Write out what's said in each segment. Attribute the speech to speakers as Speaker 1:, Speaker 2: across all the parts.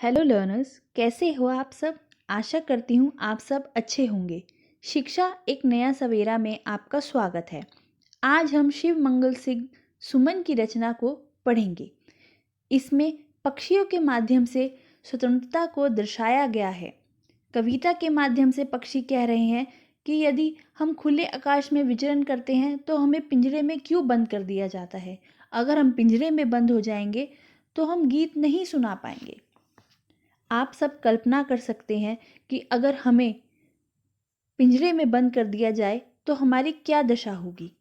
Speaker 1: Hello learners, कैसे हो आप सब। आशा करती हूँ आप सब अच्छे होंगे। शिक्षा एक नया सवेरा में आपका स्वागत है। आज हम शिव मंगल सिंह सुमन की रचना को पढ़ेंगे। इसमें पक्षियों के माध्यम से स्वतंत्रता को दर्शाया गया है। कविता के माध्यम से पक्षी कह रहे हैं कि यदि हम खुले आकाश में विचरण करते हैं तो हमें पिंजरे में क्यों बंद कर दिया जाता है। अगर हम पिंजरे में बंद हो जाएंगे तो हम गीत नहीं सुना पाएंगे। आप सब कल्पना कर सकते हैं कि अगर हमें पिंजरे में बंद कर दिया जाए तो हमारी क्या दशा होगी।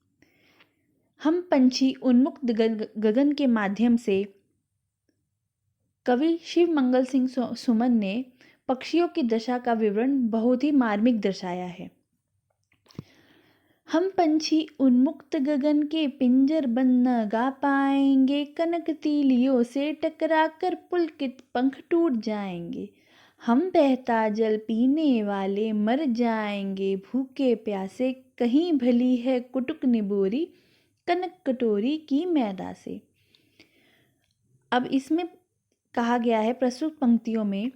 Speaker 1: हम पंछी उन्मुक्त गगन के माध्यम से कवि शिव मंगल सिंह सुमन ने पक्षियों की दशा का विवरण बहुत ही मार्मिक दर्शाया है। हम पंछी उन्मुक्त गगन के पिंजर बंद न गा पाएंगे, कनक तीलियों से टकरा कर पुलकित पंख टूट जाएंगे। हम बहता जल पीने वाले मर जाएंगे, भूखे प्यासे कहीं भली है कुटुक निबोरी कनक कटोरी की मैदा से। अब इसमें कहा गया है प्रस्तुत पंक्तियों में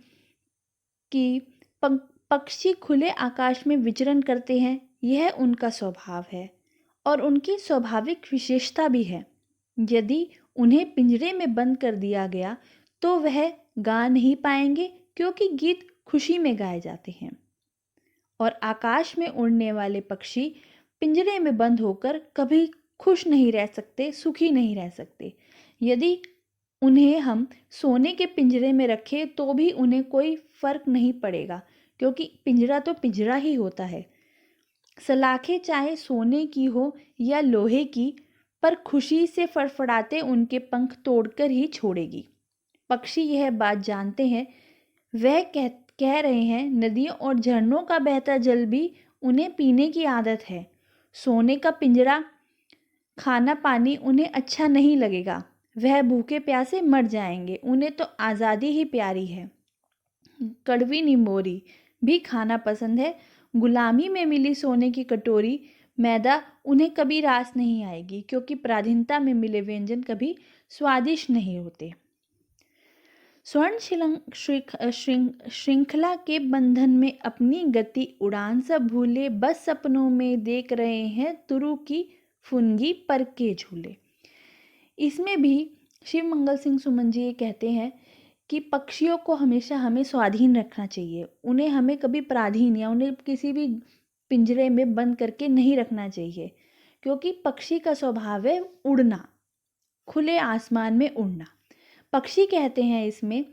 Speaker 1: कि पक्षी खुले आकाश में विचरण करते हैं, यह उनका स्वभाव है और उनकी स्वाभाविक विशेषता भी है। यदि उन्हें पिंजरे में बंद कर दिया गया तो वह गा नहीं पाएंगे, क्योंकि गीत खुशी में गाए जाते हैं और आकाश में उड़ने वाले पक्षी पिंजरे में बंद होकर कभी खुश नहीं रह सकते, सुखी नहीं रह सकते। यदि उन्हें हम सोने के पिंजरे में रखें तो भी उन्हें कोई फर्क नहीं पड़ेगा, क्योंकि पिंजरा तो पिंजरा ही होता है। सलाखें चाहे सोने की हो या लोहे की, पर खुशी से फड़फड़ाते उनके पंख तोड़कर ही छोड़ेगी। पक्षी यह बात जानते हैं। वह कह रहे हैं नदियों और झरनों का बहता जल भी उन्हें पीने की आदत है। सोने का पिंजरा खाना पानी उन्हें अच्छा नहीं लगेगा, वह भूखे प्यासे मर जाएंगे। उन्हें तो आज़ादी ही प्यारी है। कड़वी निमोरी भी खाना पसंद है। गुलामी में मिली सोने की कटोरी मैदा उन्हें कभी रास नहीं आएगी, क्योंकि पराधीनता में मिले व्यंजन कभी स्वादिष्ट नहीं होते। स्वर्ण श्रृंखला के बंधन में अपनी गति उड़ान सब भूले, बस सपनों में देख रहे हैं तुरु की फुनगी पर के झूले। इसमें भी शिव मंगल सिंह सुमन जी ये कहते हैं कि पक्षियों को हमेशा हमें स्वाधीन रखना चाहिए। उन्हें हमें कभी पराधीन या उन्हें किसी भी पिंजरे में बंद करके नहीं रखना चाहिए, क्योंकि पक्षी का स्वभाव है उड़ना, खुले आसमान में उड़ना। पक्षी कहते हैं इसमें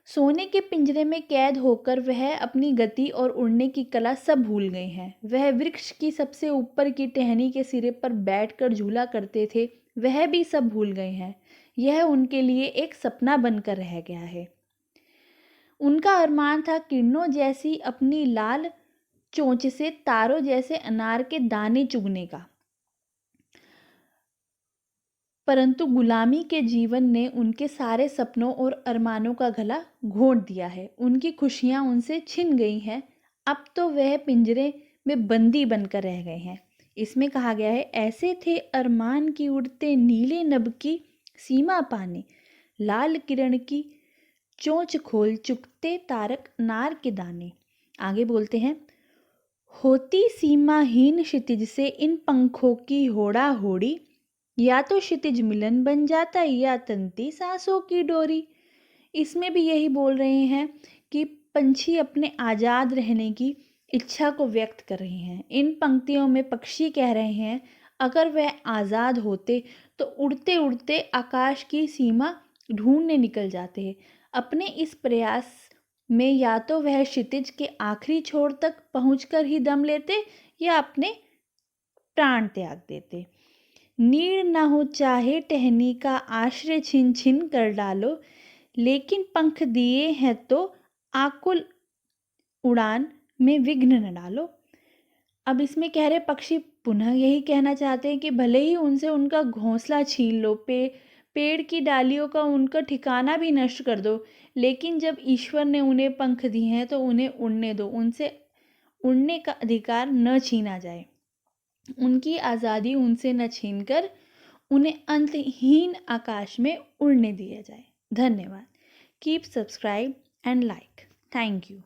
Speaker 1: सोने के पिंजरे में कैद होकर वह अपनी गति और उड़ने की कला सब भूल गए हैं। वह वृक्ष की सबसे ऊपर की टहनी के सिरे पर बैठकर झूला करते थे, वह भी सब भूल गए हैं। यह उनके लिए एक सपना बनकर रह गया है। उनका अरमान था किरणों जैसी अपनी लाल चोंच से तारों जैसे अनार के दाने चुगने का, परंतु गुलामी के जीवन ने उनके सारे सपनों और अरमानों का गला घोंट दिया है। उनकी खुशियां उनसे छिन गई हैं। अब तो वह पिंजरे में बंदी बनकर रह गए हैं। इसमें कहा गया है ऐसे थे अरमान की उड़ते नीले नभ की सीमा पाने, लाल किरण की चोंच खोल चुगते तारक नार के दाने। आगे बोलते हैं होती सीमाहीन क्षितिज से इन पंखों की होड़ा होड़ी, या तो क्षितिज मिलन बन जाता या तंती सांसों की डोरी। इसमें भी यही बोल रहे हैं कि पंछी अपने आज़ाद रहने की इच्छा को व्यक्त कर रहे हैं। इन पंक्तियों में पक्षी कह रहे हैं अगर वह आज़ाद होते तो उड़ते उड़ते आकाश की सीमा ढूंढने निकल जाते हैं। अपने इस प्रयास में या तो वह क्षितिज के आखिरी छोर तक पहुंचकर ही दम लेते या अपने प्राण त्याग देते। नीड़ ना हो चाहे टहनी का आश्रय छिन छिन कर डालो, लेकिन पंख दिए हैं तो आकुल उड़ान में विघ्न न डालो। अब इसमें कह रहे पक्षी पुनः यही कहना चाहते हैं कि भले ही उनसे उनका घोंसला छीन लो, पेड़ की डालियों का उनका ठिकाना भी नष्ट कर दो, लेकिन जब ईश्वर ने उन्हें पंख दिए हैं तो उन्हें उड़ने दो। उनसे उड़ने का अधिकार न छीना जाए। उनकी आज़ादी उनसे न छीनकर उन्हें अंतहीन आकाश में उड़ने दिया जाए। धन्यवाद। Keep subscribe and like. Thank you.